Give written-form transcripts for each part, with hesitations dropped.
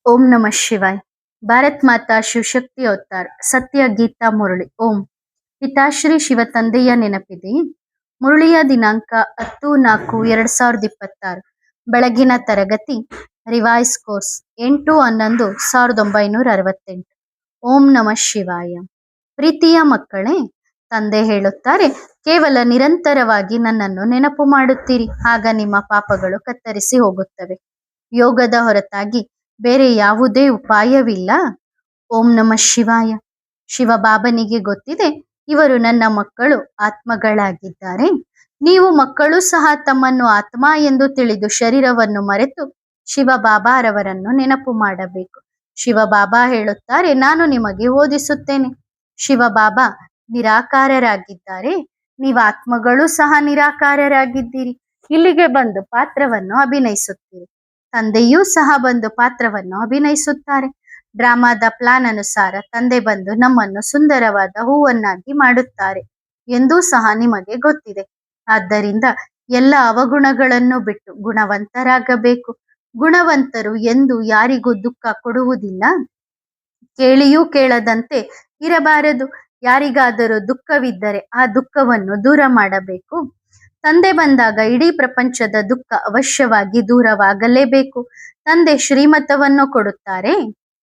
ಓಂ ನಮಃ ಶಿವಾಯ್. ಭಾರತ್ ಮಾತಾ ಶಿವಶಕ್ತಿ ಅವತಾರ್ ಸತ್ಯ ಗೀತಾ ಮುರಳಿ. ಓಂ. ಪಿತಾಶ್ರೀ ಶಿವ ತಂದೆಯ ನೆನಪಿದೆ. ಮುರಳಿಯ ದಿನಾಂಕ 10-4-2026. ಬೆಳಗಿನ ತರಗತಿ ರಿವೈಸ್ ಕೋರ್ಸ್ 8-11-1968. ಓಂ ನಮಃ ಶಿವಾಯ. ಪ್ರೀತಿಯ ಮಕ್ಕಳೇ, ತಂದೆ ಹೇಳುತ್ತಾರೆ, ಕೇವಲ ನಿರಂತರವಾಗಿ ನನ್ನನ್ನು ನೆನಪು ಮಾಡುತ್ತೀರಿ, ಆಗ ನಿಮ್ಮ ಪಾಪಗಳು ಕತ್ತರಿಸಿ ಹೋಗುತ್ತವೆ. ಯೋಗದ ಹೊರತಾಗಿ ಬೇರೆ ಯಾವುದೇ ಉಪಾಯವಿಲ್ಲ. ಓಂ ನಮಃ ಶಿವಾಯ. ಶಿವಬಾಬನಿಗೆ ಗೊತ್ತಿದೆ, ಇವರು ನನ್ನ ಮಕ್ಕಳು ಆತ್ಮಗಳಾಗಿದ್ದಾರೆ. ನೀವು ಮಕ್ಕಳು ಸಹ ತಮ್ಮನ್ನು ಆತ್ಮ ಎಂದು ತಿಳಿದು ಶರೀರವನ್ನು ಮರೆತು ಶಿವಬಾಬಾರವರನ್ನು ನೆನಪು ಮಾಡಬೇಕು. ಶಿವಬಾಬಾ ಹೇಳುತ್ತಾರೆ, ನಾನು ನಿಮಗೆ ಓದಿಸುತ್ತೇನೆ. ಶಿವಬಾಬಾ ನಿರಾಕಾರರಾಗಿದ್ದಾರೆ, ನೀವು ಆತ್ಮಗಳು ಸಹ ನಿರಾಕಾರರಾಗಿದ್ದೀರಿ. ಇಲ್ಲಿಗೆ ಬಂದು ಪಾತ್ರವನ್ನು ಅಭಿನಯಿಸುತ್ತೀರಿ. ತಂದೆಯೂ ಸಹ ಬಂದು ಪಾತ್ರವನ್ನು ಅಭಿನಯಿಸುತ್ತಾರೆ. ಡ್ರಾಮಾದ ಪ್ಲಾನ್ ಅನುಸಾರ ತಂದೆ ಬಂದು ನಮ್ಮನ್ನು ಸುಂದರವಾದ ಹೂವನ್ನಾಗಿ ಮಾಡುತ್ತಾರೆ ಎಂದೂ ಸಹ ನಿಮಗೆ ಗೊತ್ತಿದೆ. ಆದ್ದರಿಂದ ಎಲ್ಲ ಅವಗುಣಗಳನ್ನು ಬಿಟ್ಟು ಗುಣವಂತರಾಗಬೇಕು. ಗುಣವಂತರು ಎಂದು ಯಾರಿಗೂ ದುಃಖ ಕೊಡುವುದಿಲ್ಲ, ಕೇಳಿಯೂ ಕೇಳದಂತೆ ಇರಬಾರದು. ಯಾರಿಗಾದರೂ ದುಃಖವಿದ್ದರೆ ಆ ದುಃಖವನ್ನು ದೂರ ಮಾಡಬೇಕು. ತಂದೆ ಬಂದಾಗ ಇಡೀ ಪ್ರಪಂಚದ ದುಃಖ ಅವಶ್ಯವಾಗಿ ದೂರವಾಗಲೇಬೇಕು. ತಂದೆ ಶ್ರೀಮತವನ್ನು ಕೊಡುತ್ತಾರೆ,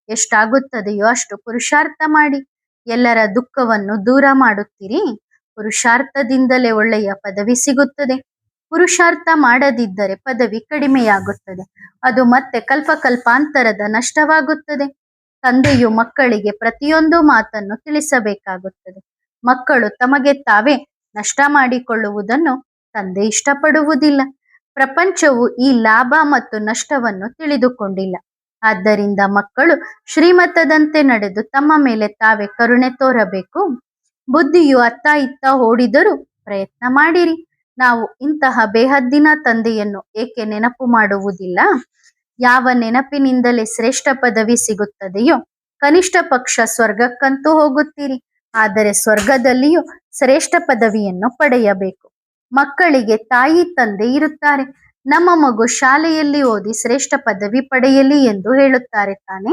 ಎಷ್ಟಾಗುತ್ತದೆಯೋ ಅಷ್ಟು ಪುರುಷಾರ್ಥ ಮಾಡಿ ಎಲ್ಲರ ದುಃಖವನ್ನು ದೂರ ಮಾಡುತ್ತೀರಿ. ಪುರುಷಾರ್ಥದಿಂದಲೇ ಒಳ್ಳೆಯ ಪದವಿ ಸಿಗುತ್ತದೆ. ಪುರುಷಾರ್ಥ ಮಾಡದಿದ್ದರೆ ಪದವಿ ಕಡಿಮೆಯಾಗುತ್ತದೆ, ಅದು ಮತ್ತೆ ಕಲ್ಪಾಂತರದ ನಷ್ಟವಾಗುತ್ತದೆ. ತಂದೆಯು ಮಕ್ಕಳಿಗೆ ಪ್ರತಿಯೊಂದು ಮಾತನ್ನು ತಿಳಿಸಬೇಕಾಗುತ್ತದೆ. ಮಕ್ಕಳು ತಮಗೆ ತಾವೇ ನಷ್ಟ ಮಾಡಿಕೊಳ್ಳುವುದನ್ನು ತಂದೆ ಇಷ್ಟಪಡುವುದಿಲ್ಲ. ಪ್ರಪಂಚವು ಈ ಲಾಭ ಮತ್ತು ನಷ್ಟವನ್ನು ತಿಳಿದುಕೊಂಡಿಲ್ಲ. ಆದ್ದರಿಂದ ಮಕ್ಕಳು ಶ್ರೀಮತದಂತೆ ನಡೆದು ತಮ್ಮ ಮೇಲೆ ತಾವೇ ಕರುಣೆ ತೋರಬೇಕು. ಬುದ್ಧಿಯು ಅತ್ತ ಇತ್ತ ಓಡಿದರೂ ಪ್ರಯತ್ನ ಮಾಡಿರಿ. ನಾವು ಇಂತಹ ಬೇಹದ್ದಿನ ತಂದೆಯನ್ನು ಏಕೆ ನೆನಪು ಮಾಡುವುದಿಲ್ಲ? ಯಾವ ನೆನಪಿನಿಂದಲೇ ಶ್ರೇಷ್ಠ ಪದವಿ ಸಿಗುತ್ತದೆಯೋ ಕನಿಷ್ಠ ಪಕ್ಷ ಸ್ವರ್ಗಕ್ಕಂತೂ ಹೋಗುತ್ತೀರಿ. ಆದರೆ ಸ್ವರ್ಗದಲ್ಲಿಯೂ ಶ್ರೇಷ್ಠ ಪದವಿಯನ್ನು ಪಡೆಯಬೇಕು. ಮಕ್ಕಳಿಗೆ ತಾಯಿ ತಂದೆ ಇರುತ್ತಾರೆ. ನಮ್ಮ ಮಗು ಶಾಲೆಯಲ್ಲಿ ಓದಿ ಶ್ರೇಷ್ಠ ಪದವಿ ಪಡೆಯಲಿ ಎಂದು ಹೇಳುತ್ತಾರೆ ತಾನೆ.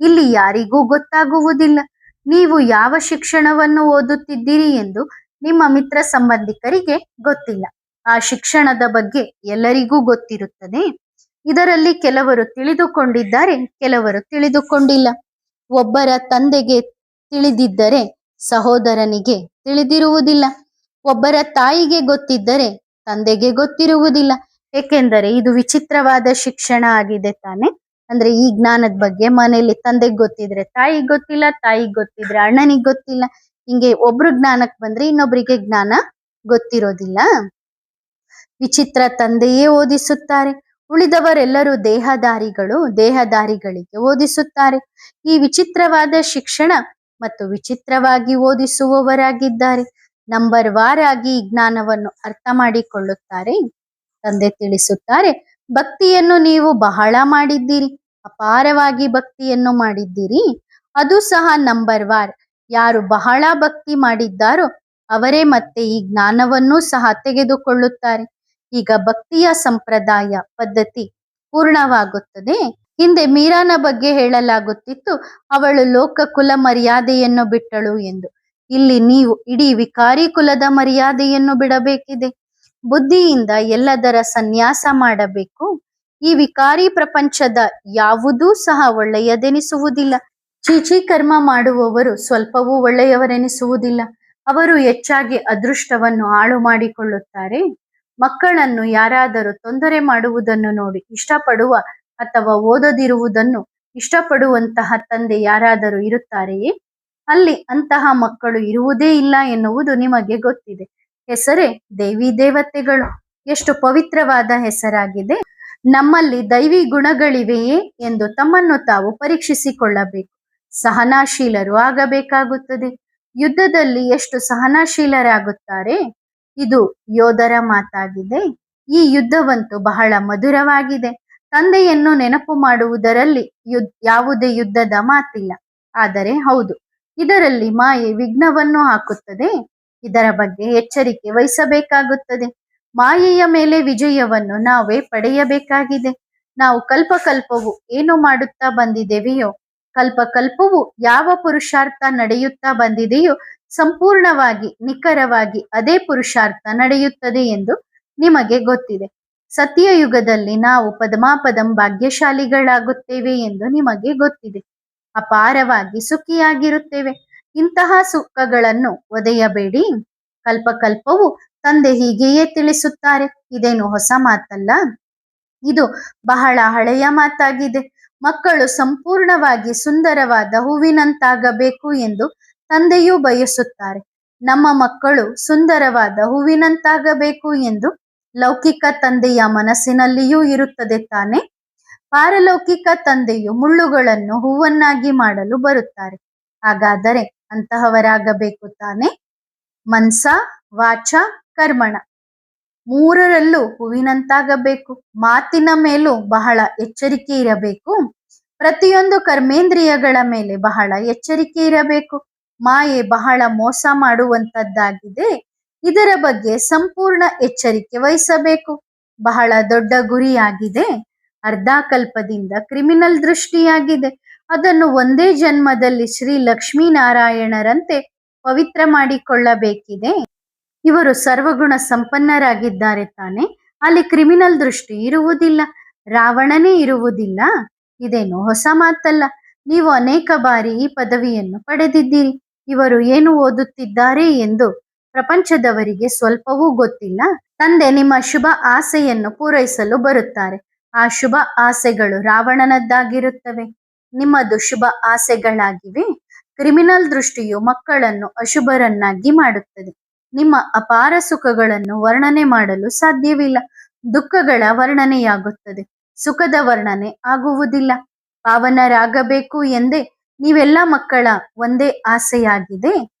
ಇಲ್ಲಿ ಯಾರಿಗೂ ಗೊತ್ತಾಗುವುದಿಲ್ಲ ನೀವು ಯಾವ ಶಿಕ್ಷಣವನ್ನು ಓದುತ್ತಿದ್ದೀರಿ ಎಂದು. ನಿಮ್ಮ ಮಿತ್ರ ಸಂಬಂಧಿಕರಿಗೆ ಗೊತ್ತಿಲ್ಲ. ಆ ಶಿಕ್ಷಣದ ಬಗ್ಗೆ ಎಲ್ಲರಿಗೂ ಗೊತ್ತಿರುತ್ತದೆ. ಇದರಲ್ಲಿ ಕೆಲವರು ತಿಳಿದುಕೊಂಡಿದ್ದಾರೆ, ಕೆಲವರು ತಿಳಿದುಕೊಂಡಿಲ್ಲ. ಒಬ್ಬರ ತಂದೆಗೆ ತಿಳಿದಿದ್ದರೆ ಸಹೋದರನಿಗೆ ತಿಳಿದಿರುವುದಿಲ್ಲ. ಒಬ್ಬರ ತಾಯಿಗೆ ಗೊತ್ತಿದ್ದರೆ ತಂದೆಗೆ ಗೊತ್ತಿರುವುದಿಲ್ಲ. ಏಕೆಂದರೆ ಇದು ವಿಚಿತ್ರವಾದ ಶಿಕ್ಷಣ ಆಗಿದೆ ತಾನೆ. ಅಂದ್ರೆ ಈ ಜ್ಞಾನದ ಬಗ್ಗೆ ಮನೆಯಲ್ಲಿ ತಂದೆಗೆ ಗೊತ್ತಿದ್ರೆ ತಾಯಿಗೆ ಗೊತ್ತಿಲ್ಲ, ತಾಯಿಗೆ ಗೊತ್ತಿದ್ರೆ ಅಣ್ಣನಿಗೆ ಗೊತ್ತಿಲ್ಲ. ಹಿಂಗೆ ಒಬ್ರು ಜ್ಞಾನಕ್ಕೆ ಬಂದ್ರೆ ಇನ್ನೊಬ್ರಿಗೆ ಜ್ಞಾನ ಗೊತ್ತಿರೋದಿಲ್ಲ. ವಿಚಿತ್ರ ತಂದೆಯೇ ಓದಿಸುತ್ತಾರೆ. ಉಳಿದವರೆಲ್ಲರೂ ದೇಹದಾರಿಗಳಿಗೆ ಓದಿಸುತ್ತಾರೆ. ಈ ವಿಚಿತ್ರವಾದ ಶಿಕ್ಷಣ ಮತ್ತು ವಿಚಿತ್ರವಾಗಿ ಓದಿಸುವವರಾಗಿದ್ದಾರೆ. ನಂಬರ್ ವಾರ್ ಆಗಿ ಈ ಜ್ಞಾನವನ್ನು ಅರ್ಥ ಮಾಡಿಕೊಳ್ಳುತ್ತಾರೆ. ತಂದೆ ತಿಳಿಸುತ್ತಾರೆ, ಭಕ್ತಿಯನ್ನು ನೀವು ಬಹಳ ಮಾಡಿದ್ದೀರಿ, ಅಪಾರವಾಗಿ ಭಕ್ತಿಯನ್ನು ಮಾಡಿದ್ದೀರಿ. ಅದು ಸಹ ನಂಬರ್ ವಾರ್. ಯಾರು ಬಹಳ ಭಕ್ತಿ ಮಾಡಿದ್ದಾರೋ ಅವರೇ ಮತ್ತೆ ಈ ಜ್ಞಾನವನ್ನೂ ಸಹ ತೆಗೆದುಕೊಳ್ಳುತ್ತಾರೆ. ಈಗ ಭಕ್ತಿಯ ಸಂಪ್ರದಾಯ ಪದ್ಧತಿ ಪೂರ್ಣವಾಗುತ್ತದೆ. ಹಿಂದೆ ಮೀರಾನ ಬಗ್ಗೆ ಹೇಳಲಾಗುತ್ತಿತ್ತು, ಅವಳು ಲೋಕ ಕುಲ ಮರ್ಯಾದೆಯನ್ನು ಬಿಟ್ಟಳು ಎಂದು. ಇಲ್ಲಿ ನೀವು ಇಡೀ ವಿಕಾರಿ ಕುಲದ ಮರ್ಯಾದೆಯನ್ನು ಬಿಡಬೇಕಿದೆ. ಬುದ್ಧಿಯಿಂದ ಎಲ್ಲದರ ಸನ್ಯಾಸ ಮಾಡಬೇಕು. ಈ ವಿಕಾರಿ ಪ್ರಪಂಚದ ಯಾವುದೂ ಸಹ ಒಳ್ಳೆಯದೆನಿಸುವುದಿಲ್ಲ. ಚೀಚಿ ಕರ್ಮ ಮಾಡುವವರು ಸ್ವಲ್ಪವೂ ಒಳ್ಳೆಯವರೆನಿಸುವುದಿಲ್ಲ. ಅವರು ಹೆಚ್ಚಾಗಿ ಅದೃಷ್ಟವನ್ನು ಹಾಳು ಮಾಡಿಕೊಳ್ಳುತ್ತಾರೆ. ಮಕ್ಕಳನ್ನು ಯಾರಾದರೂ ತೊಂದರೆ ಮಾಡುವುದನ್ನು ನೋಡಿ ಇಷ್ಟಪಡುವ ಅಥವಾ ಓದದಿರುವುದನ್ನು ಇಷ್ಟಪಡುವಂತಹ ತಂದೆ ಯಾರಾದರೂ ಇರುತ್ತಾರೆಯೇ? ಅಲ್ಲಿ ಅಂತಹ ಮಕ್ಕಳು ಇರುವುದೇ ಇಲ್ಲ ಎನ್ನುವುದು ನಿಮಗೆ ಗೊತ್ತಿದೆ. ಹೆಸರೇ ದೇವಿ ದೇವತೆಗಳು. ಎಷ್ಟು ಪವಿತ್ರವಾದ ಹೆಸರಾಗಿದೆ. ನಮ್ಮಲ್ಲಿ ದೈವಿ ಗುಣಗಳಿವೆಯೇ ಎಂದು ತಮ್ಮನ್ನು ತಾವು ಪರೀಕ್ಷಿಸಿಕೊಳ್ಳಬೇಕು. ಸಹನಾಶೀಲರು ಆಗಬೇಕಾಗುತ್ತದೆ. ಯುದ್ಧದಲ್ಲಿ ಎಷ್ಟು ಸಹನಾಶೀಲರಾಗುತ್ತಾರೆ. ಇದು ಯೋಧರ ಮಾತಾಗಿದೆ. ಈ ಯುದ್ಧವಂತೂ ಬಹಳ ಮಧುರವಾಗಿದೆ. ತಂದೆಯನ್ನು ನೆನಪು ಮಾಡುವುದರಲ್ಲಿ ಯಾವುದೇ ಯುದ್ಧದ ಮಾತಿಲ್ಲ. ಆದರೆ ಹೌದು, ಇದರಲ್ಲಿ ಮಾಯೆ ವಿಘ್ನವನ್ನು ಹಾಕುತ್ತದೆ. ಇದರ ಬಗ್ಗೆ ಎಚ್ಚರಿಕೆ ವಹಿಸಬೇಕಾಗುತ್ತದೆ. ಮಾಯೆಯ ಮೇಲೆ ವಿಜಯವನ್ನು ನಾವೇ ಪಡೆಯಬೇಕಾಗಿದೆ. ನಾವು ಕಲ್ಪಕಲ್ಪವು ಏನು ಮಾಡುತ್ತಾ ಬಂದಿದ್ದೇವೆಯೋ, ಕಲ್ಪಕಲ್ಪವು ಯಾವ ಪುರುಷಾರ್ಥ ನಡೆಯುತ್ತಾ ಬಂದಿದೆಯೋ ಸಂಪೂರ್ಣವಾಗಿ ನಿಖರವಾಗಿ ಅದೇ ಪುರುಷಾರ್ಥ ನಡೆಯುತ್ತದೆ ಎಂದು ನಿಮಗೆ ಗೊತ್ತಿದೆ. ಸತ್ಯಯುಗದಲ್ಲಿ ನಾವು ಪದಮಾಪದಂ ಭಾಗ್ಯಶಾಲಿಗಳಾಗುತ್ತೇವೆ ಎಂದು ನಿಮಗೆ ಗೊತ್ತಿದೆ. ಅಪಾರವಾಗಿ ಸುಖಿಯಾಗಿರುತ್ತೇವೆ. ಇಂತಹ ಸುಖಗಳನ್ನು ಒದೆಯಬೇಡಿ. ಕಲ್ಪಕಲ್ಪವು ತಂದೆ ಹೀಗೆಯೇ ತಿಳಿಸುತ್ತಾರೆ. ಇದೇನು ಹೊಸ ಮಾತಲ್ಲ, ಇದು ಬಹಳ ಹಳೆಯ ಮಾತಾಗಿದೆ. ಮಕ್ಕಳು ಸಂಪೂರ್ಣವಾಗಿ ಸುಂದರವಾದ ಹೂವಿನಂತಾಗಬೇಕು ಎಂದು ತಂದೆಯೂ ಬಯಸುತ್ತಾರೆ. ನಮ್ಮ ಮಕ್ಕಳು ಸುಂದರವಾದ ಹೂವಿನಂತಾಗಬೇಕು ಎಂದು ಲೌಕಿಕ ತಂದೆಯ ಮನಸ್ಸಿನಲ್ಲಿಯೂ ಇರುತ್ತದೆ ತಾನೆ. ಪಾರಲೌಕಿಕ ತಂದೆಯು ಮುಳ್ಳುಗಳನ್ನು ಹೂವನ್ನಾಗಿ ಮಾಡಲು ಬರುತ್ತಾರೆ. ಹಾಗಾದರೆ ಅಂತಹವರಾಗಬೇಕು ತಾನೆ. ಮನ್ಸ ವಾಚ ಕರ್ಮಣ ಮೂರರಲ್ಲೂ ಹೂವಿನಂತಾಗಬೇಕು. ಮಾತಿನ ಮೇಲೂ ಬಹಳ ಎಚ್ಚರಿಕೆ ಇರಬೇಕು. ಪ್ರತಿಯೊಂದು ಕರ್ಮೇಂದ್ರಿಯಗಳ ಮೇಲೆ ಬಹಳ ಎಚ್ಚರಿಕೆ ಇರಬೇಕು. ಮಾಯೆ ಬಹಳ ಮೋಸ ಮಾಡುವಂತದ್ದಾಗಿದೆ. ಇದರ ಬಗ್ಗೆ ಸಂಪೂರ್ಣ ಎಚ್ಚರಿಕೆ ವಹಿಸಬೇಕು. ಬಹಳ ದೊಡ್ಡ ಗುರಿಯಾಗಿದೆ. ಅರ್ಧಾಕಲ್ಪದಿಂದ ಕ್ರಿಮಿನಲ್ ದೃಷ್ಟಿಯಾಗಿದೆ. ಅದನ್ನು ಒಂದೇ ಜನ್ಮದಲ್ಲಿ ಶ್ರೀ ಲಕ್ಷ್ಮೀನಾರಾಯಣರಂತೆ ಪವಿತ್ರ ಮಾಡಿಕೊಳ್ಳಬೇಕಿದೆ. ಇವರು ಸರ್ವಗುಣ ಸಂಪನ್ನರಾಗಿದ್ದಾರೆ ತಾನೆ. ಅಲ್ಲಿ ಕ್ರಿಮಿನಲ್ ದೃಷ್ಟಿ ಇರುವುದಿಲ್ಲ, ರಾವಣನೇ ಇರುವುದಿಲ್ಲ. ಇದೇನು ಹೊಸ ಮಾತಲ್ಲ. ನೀವು ಅನೇಕ ಬಾರಿ ಈ ಪದವಿಯನ್ನು ಪಡೆದಿದ್ದೀರಿ. ಇವರು ಏನು ಓದುತ್ತಿದ್ದಾರೆ ಎಂದು ಪ್ರಪಂಚದವರಿಗೆ ಸ್ವಲ್ಪವೂ ಗೊತ್ತಿಲ್ಲ. ತಂದೆ ನಿಮ್ಮ ಶುಭ ಆಸೆಯನ್ನು ಪೂರೈಸಲು ಬರುತ್ತಾರೆ. ಆ ಶುಭ ಆಸೆಗಳು ರಾವಣನದ್ದಾಗಿರುತ್ತವೆ. ನಿಮ್ಮದು ಶುಭ ಆಸೆಗಳಾಗಿವೆ. ಕ್ರಿಮಿನಲ್ ದೃಷ್ಟಿಯು ಮಕ್ಕಳನ್ನು ಅಶುಭರನ್ನಾಗಿ ಮಾಡುತ್ತದೆ. ನಿಮ್ಮ ಅಪಾರ ಸುಖಗಳನ್ನು ವರ್ಣನೆ ಮಾಡಲು ಸಾಧ್ಯವಿಲ್ಲ. ದುಃಖಗಳ ವರ್ಣನೆಯಾಗುತ್ತದೆ, ಸುಖದ ವರ್ಣನೆ ಆಗುವುದಿಲ್ಲ. ಪಾವನರಾಗಬೇಕು ಎಂದೇ ನೀವೆಲ್ಲ ಮಕ್ಕಳ ಒಂದೇ ಆಸೆಯಾಗಿದೆ.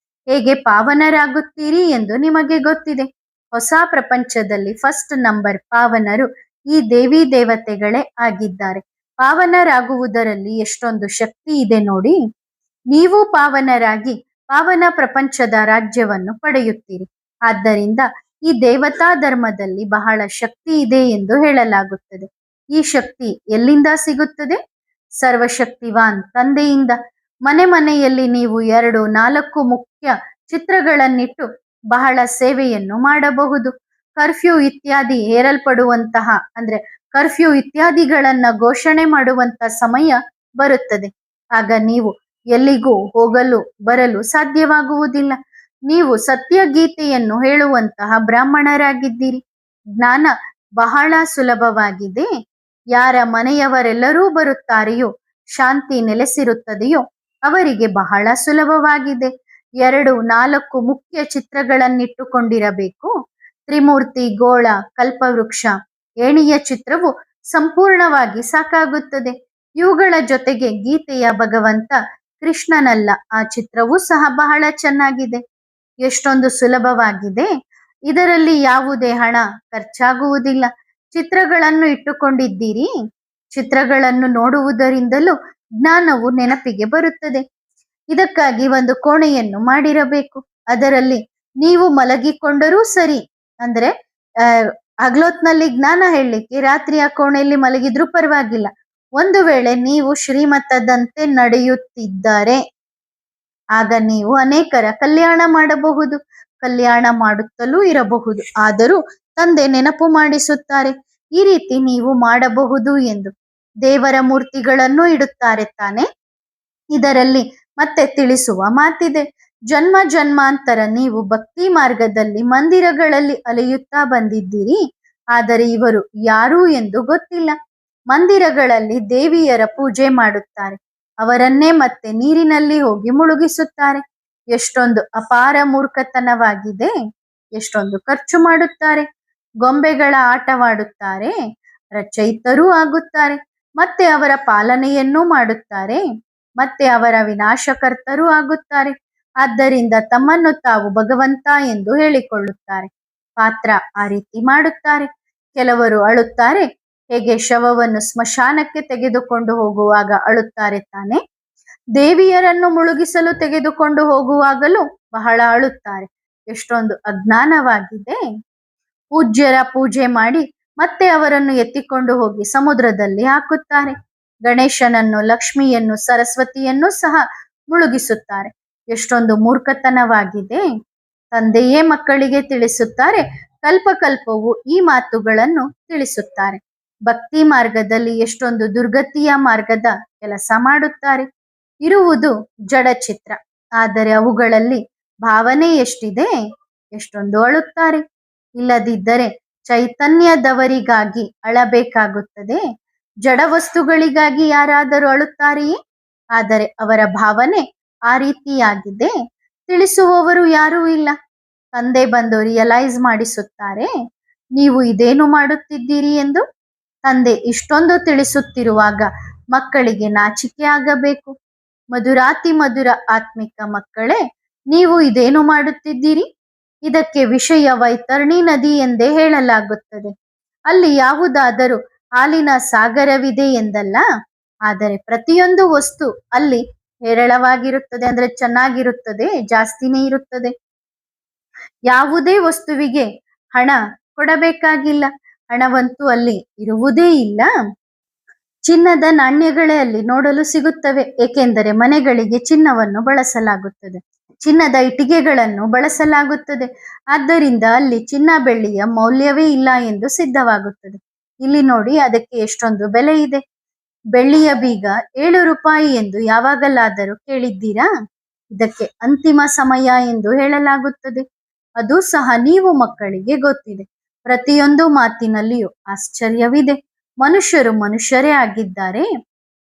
ಹೇಗೆ ಪಾವನರಾಗುತ್ತೀರಿ ಎಂದು ನಿಮಗೆ ಗೊತ್ತಿದೆ. ಹೊಸ ಪ್ರಪಂಚದಲ್ಲಿ ಫಸ್ಟ್ ನಂಬರ್ ಪಾವನರು ಈ ದೇವಿ ದೇವತೆಗಳೇ ಆಗಿದ್ದಾರೆ. ಪಾವನರಾಗುವುದರಲ್ಲಿ ಎಷ್ಟೊಂದು ಶಕ್ತಿ ಇದೆ ನೋಡಿ. ನೀವು ಪಾವನರಾಗಿ ಪಾವನ ಪ್ರಪಂಚದ ರಾಜ್ಯವನ್ನು ಪಡೆಯುತ್ತೀರಿ. ಆದ್ದರಿಂದ ಈ ದೇವತಾ ಧರ್ಮದಲ್ಲಿ ಬಹಳ ಶಕ್ತಿ ಇದೆ ಎಂದು ಹೇಳಲಾಗುತ್ತದೆ. ಈ ಶಕ್ತಿ ಎಲ್ಲಿಂದ ಸಿಗುತ್ತದೆ? ಸರ್ವಶಕ್ತಿವಾನ್ ತಂದೆಯಿಂದ. ಮನೆ ಮನೆಯಲ್ಲಿ ನೀವು 2-4 ಮುಖ್ಯ ಚಿತ್ರಗಳನ್ನಿಟ್ಟು ಬಹಳ ಸೇವೆಯನ್ನು ಮಾಡಬಹುದು. ಕರ್ಫ್ಯೂ ಇತ್ಯಾದಿ ಹೇರಲ್ಪಡುವಂತಹ ಅಂದ್ರೆ ಕರ್ಫ್ಯೂ ಇತ್ಯಾದಿಗಳನ್ನ ಘೋಷಣೆ ಮಾಡುವಂತ ಸಮಯ ಬರುತ್ತದೆ. ಆಗ ನೀವು ಎಲ್ಲಿಗೂ ಹೋಗಲು ಬರಲು ಸಾಧ್ಯವಾಗುವುದಿಲ್ಲ. ನೀವು ಸತ್ಯಗೀತೆಯನ್ನು ಹೇಳುವಂತಹ ಬ್ರಾಹ್ಮಣರಾಗಿದ್ದೀರಿ. ಜ್ಞಾನ ಬಹಳ ಸುಲಭವಾಗಿದೆ. ಯಾರ ಮನೆಯವರೆಲ್ಲರೂ ಬರುತ್ತಾರೆಯೋ, ಶಾಂತಿ ನೆಲೆಸಿರುತ್ತದೆಯೋ ಅವರಿಗೆ ಬಹಳ ಸುಲಭವಾಗಿದೆ. 2-4 ಮುಖ್ಯ ಚಿತ್ರಗಳನ್ನಿಟ್ಟುಕೊಂಡಿರಬೇಕು. ತ್ರಿಮೂರ್ತಿ, ಗೋಳ, ಕಲ್ಪವೃಕ್ಷ, ಏಣಿಯ ಚಿತ್ರವು ಸಂಪೂರ್ಣವಾಗಿ ಸಾಕಾಗುತ್ತದೆ. ಇವುಗಳ ಜೊತೆಗೆ ಗೀತೆಯ ಭಗವಂತ ಕೃಷ್ಣನಲ್ಲ ಆ ಚಿತ್ರವೂ ಸಹ ಬಹಳ ಚೆನ್ನಾಗಿದೆ. ಎಷ್ಟೊಂದು ಸುಲಭವಾಗಿದೆ. ಇದರಲ್ಲಿ ಯಾವುದೇ ಹಣ ಖರ್ಚಾಗುವುದಿಲ್ಲ. ಚಿತ್ರಗಳನ್ನು ಇಟ್ಟುಕೊಂಡಿದ್ದೀರಿ. ಚಿತ್ರಗಳನ್ನು ನೋಡುವುದರಿಂದಲೂ ಜ್ಞಾನವು ನೆನಪಿಗೆ ಬರುತ್ತದೆ. ಇದಕ್ಕಾಗಿ ಒಂದು ಕೋಣೆಯನ್ನು ಮಾಡಿರಬೇಕು. ಅದರಲ್ಲಿ ನೀವು ಮಲಗಿಕೊಂಡರೂ ಸರಿ, ಅಂದ್ರೆ ಹಗಲೊತ್ನಲ್ಲಿ ಜ್ಞಾನ ಹೇಳಲಿಕ್ಕೆ ರಾತ್ರಿ ಆ ಕೋಣೆಯಲ್ಲಿ ಮಲಗಿದ್ರೂ ಪರವಾಗಿಲ್ಲ. ಒಂದು ವೇಳೆ ನೀವು ಶ್ರೀಮತದಂತೆ ನಡೆಯುತ್ತಿದ್ದರೆ ಆಗ ನೀವು ಅನೇಕರ ಕಲ್ಯಾಣ ಮಾಡಬಹುದು. ಕಲ್ಯಾಣ ಮಾಡುತ್ತಲೂ ಇರಬಹುದು. ಆದರೂ ತಂದೆ ನೆನಪು ಮಾಡಿಸುತ್ತಾರೆ, ಈ ರೀತಿ ನೀವು ಮಾಡಬಹುದು ಎಂದು. ದೇವರ ಮೂರ್ತಿಗಳನ್ನು ಇಡುತ್ತಾರೆ ತಾನೆ. ಇದರಲ್ಲಿ ಮತ್ತೆ ತಿಳಿಸುವ ಮಾತಿದೆ. ಜನ್ಮ ಜನ್ಮಾಂತರ ನೀವು ಭಕ್ತಿ ಮಾರ್ಗದಲ್ಲಿ ಮಂದಿರಗಳಲ್ಲಿ ಅಲೆಯುತ್ತಾ ಬಂದಿದ್ದೀರಿ. ಆದರೆ ಇವರು ಯಾರು ಎಂದು ಗೊತ್ತಿಲ್ಲ. ಮಂದಿರಗಳಲ್ಲಿ ದೇವಿಯರ ಪೂಜೆ ಮಾಡುತ್ತಾರೆ. ಅವರನ್ನೇ ಮತ್ತೆ ನೀರಿನಲ್ಲಿ ಹೋಗಿ ಮುಳುಗಿಸುತ್ತಾರೆ. ಎಷ್ಟೊಂದು ಅಪಾರ ಮೂರ್ಖತನವಾಗಿದೆ. ಎಷ್ಟೊಂದು ಖರ್ಚು ಮಾಡುತ್ತಾರೆ. ಗೊಂಬೆಗಳ ಆಟವಾಡುತ್ತಾರೆ. ರಚಯಿತರೂ ಆಗುತ್ತಾರೆ. ಮತ್ತೆ ಅವರ ಪಾಲನೆಯನ್ನೂ ಮಾಡುತ್ತಾರೆ. ಮತ್ತೆ ಅವರ ವಿನಾಶಕರ್ತರೂ ಆಗುತ್ತಾರೆ. ಆದ್ದರಿಂದ ತಮ್ಮನ್ನು ತಾವು ಭಗವಂತ ಎಂದು ಹೇಳಿಕೊಳ್ಳುತ್ತಾರೆ. ಪಾತ್ರ ಆ ರೀತಿ ಮಾಡುತ್ತಾರೆ. ಕೆಲವರು ಅಳುತ್ತಾರೆ. ಹೇಗೆ ಶವವನ್ನು ಸ್ಮಶಾನಕ್ಕೆ ತೆಗೆದುಕೊಂಡು ಹೋಗುವಾಗ ಅಳುತ್ತಾರೆ ತಾನೆ. ದೇವಿಯರನ್ನು ಮುಳುಗಿಸಲು ತೆಗೆದುಕೊಂಡು ಹೋಗುವಾಗಲೂ ಬಹಳ ಅಳುತ್ತಾರೆ. ಎಷ್ಟೊಂದು ಅಜ್ಞಾನವಾಗಿದೆ. ಪೂಜ್ಯರ ಪೂಜೆ ಮಾಡಿ ಮತ್ತೆ ಅವರನ್ನು ಎತ್ತಿಕೊಂಡು ಹೋಗಿ ಸಮುದ್ರದಲ್ಲಿ ಹಾಕುತ್ತಾರೆ. ಗಣೇಶನನ್ನು, ಲಕ್ಷ್ಮಿಯನ್ನು, ಸರಸ್ವತಿಯನ್ನು ಸಹ ಮುಳುಗಿಸುತ್ತಾರೆ. ಎಷ್ಟೊಂದು ಮೂರ್ಖತನವಾಗಿದೆ. ತಂದೆಯೇ ಮಕ್ಕಳಿಗೆ ತಿಳಿಸುತ್ತಾರೆ, ಕಲ್ಪಕಲ್ಪವು ಈ ಮಾತುಗಳನ್ನು ತಿಳಿಸುತ್ತಾರೆ. ಭಕ್ತಿ ಮಾರ್ಗದಲ್ಲಿ ಎಷ್ಟೊಂದು ದುರ್ಗತಿಯ ಮಾರ್ಗದ ಕೆಲಸ ಮಾಡುತ್ತಾರೆ. ಇರುವುದು ಜಡ ಚಿತ್ರ, ಆದರೆ ಅವುಗಳಲ್ಲಿ ಭಾವನೆ ಎಷ್ಟಿದೆ, ಎಷ್ಟೊಂದು ಅಳುತ್ತಾರೆ. ಇಲ್ಲದಿದ್ದರೆ ಚೈತನ್ಯದವರಿಗಾಗಿ ಅಳಬೇಕಾಗುತ್ತದೆ. ಜಡ ವಸ್ತುಗಳಿಗಾಗಿ ಯಾರಾದರೂ ಅಳುತ್ತಾರೆಯೇ? ಆದರೆ ಅವರ ಭಾವನೆ ಆ ರೀತಿಯಾಗಿದೆ. ತಿಳಿಸುವವರು ಯಾರೂ ಇಲ್ಲ. ತಂದೆ ಬಂದು ರಿಯಲೈಸ್ ಮಾಡಿಸುತ್ತಾರೆ, ನೀವು ಇದೇನು ಮಾಡುತ್ತಿದ್ದೀರಿ ಎಂದು. ತಂದೆ ಇಷ್ಟೊಂದು ತಿಳಿಸುತ್ತಿರುವಾಗ ಮಕ್ಕಳಿಗೆ ನಾಚಿಕೆ ಆಗಬೇಕು. ಮಧುರಾತಿ ಮಧುರ ಆತ್ಮಿಕ ಮಕ್ಕಳೇ, ನೀವು ಇದೇನು ಮಾಡುತ್ತಿದ್ದೀರಿ? ಇದಕ್ಕೆ ವಿಷಯ ವೈತರಣಿ ನದಿ ಎಂದೇ ಹೇಳಲಾಗುತ್ತದೆ. ಅಲ್ಲಿ ಯಾವುದಾದರೂ ಹಾಲಿನ ಸಾಗರವಿದೆ ಎಂದಲ್ಲ, ಆದರೆ ಪ್ರತಿಯೊಂದು ವಸ್ತು ಅಲ್ಲಿ ಹೇರಳವಾಗಿರುತ್ತದೆ, ಅಂದ್ರೆ ಚೆನ್ನಾಗಿರುತ್ತದೆ, ಜಾಸ್ತಿನೇ ಇರುತ್ತದೆ. ಯಾವುದೇ ವಸ್ತುವಿಗೆ ಹಣ ಕೊಡಬೇಕಾಗಿಲ್ಲ. ಹಣವಂತೂ ಅಲ್ಲಿ ಇರುವುದೇ ಇಲ್ಲ. ಚಿನ್ನದ ನಾಣ್ಯಗಳೇ ಅಲ್ಲಿ ನೋಡಲು ಸಿಗುತ್ತವೆ, ಏಕೆಂದರೆ ಮನೆಗಳಿಗೆ ಚಿನ್ನವನ್ನು ಬಳಸಲಾಗುತ್ತದೆ, ಚಿನ್ನದ ಇಟ್ಟಿಗೆಗಳನ್ನು ಬಳಸಲಾಗುತ್ತದೆ. ಆದ್ದರಿಂದ ಅಲ್ಲಿ ಚಿನ್ನ ಬೆಳ್ಳಿಯ ಮೌಲ್ಯವೇ ಇಲ್ಲ ಎಂದು ಸಿದ್ಧವಾಗುತ್ತದೆ. ಇಲ್ಲಿ ನೋಡಿ, ಅದಕ್ಕೆ ಎಷ್ಟೊಂದು ಬೆಲೆ ಇದೆ. ಬೆಳ್ಳಿಯ ಬೀಗ 7 ರೂಪಾಯಿ ಎಂದು ಯಾವಾಗಲಾದರೂ ಕೇಳಿದ್ದೀರಾ? ಇದಕ್ಕೆ ಅಂತಿಮ ಸಮಯ ಎಂದು ಹೇಳಲಾಗುತ್ತದೆ. ಅದು ಸಹ ನೀವು ಮಕ್ಕಳಿಗೆ ಗೊತ್ತಿದೆ. ಪ್ರತಿಯೊಂದು ಮಾತಿನಲ್ಲಿಯೂ ಆಶ್ಚರ್ಯವಿದೆ. ಮನುಷ್ಯರು ಮನುಷ್ಯರೇ ಆಗಿದ್ದಾರೆ,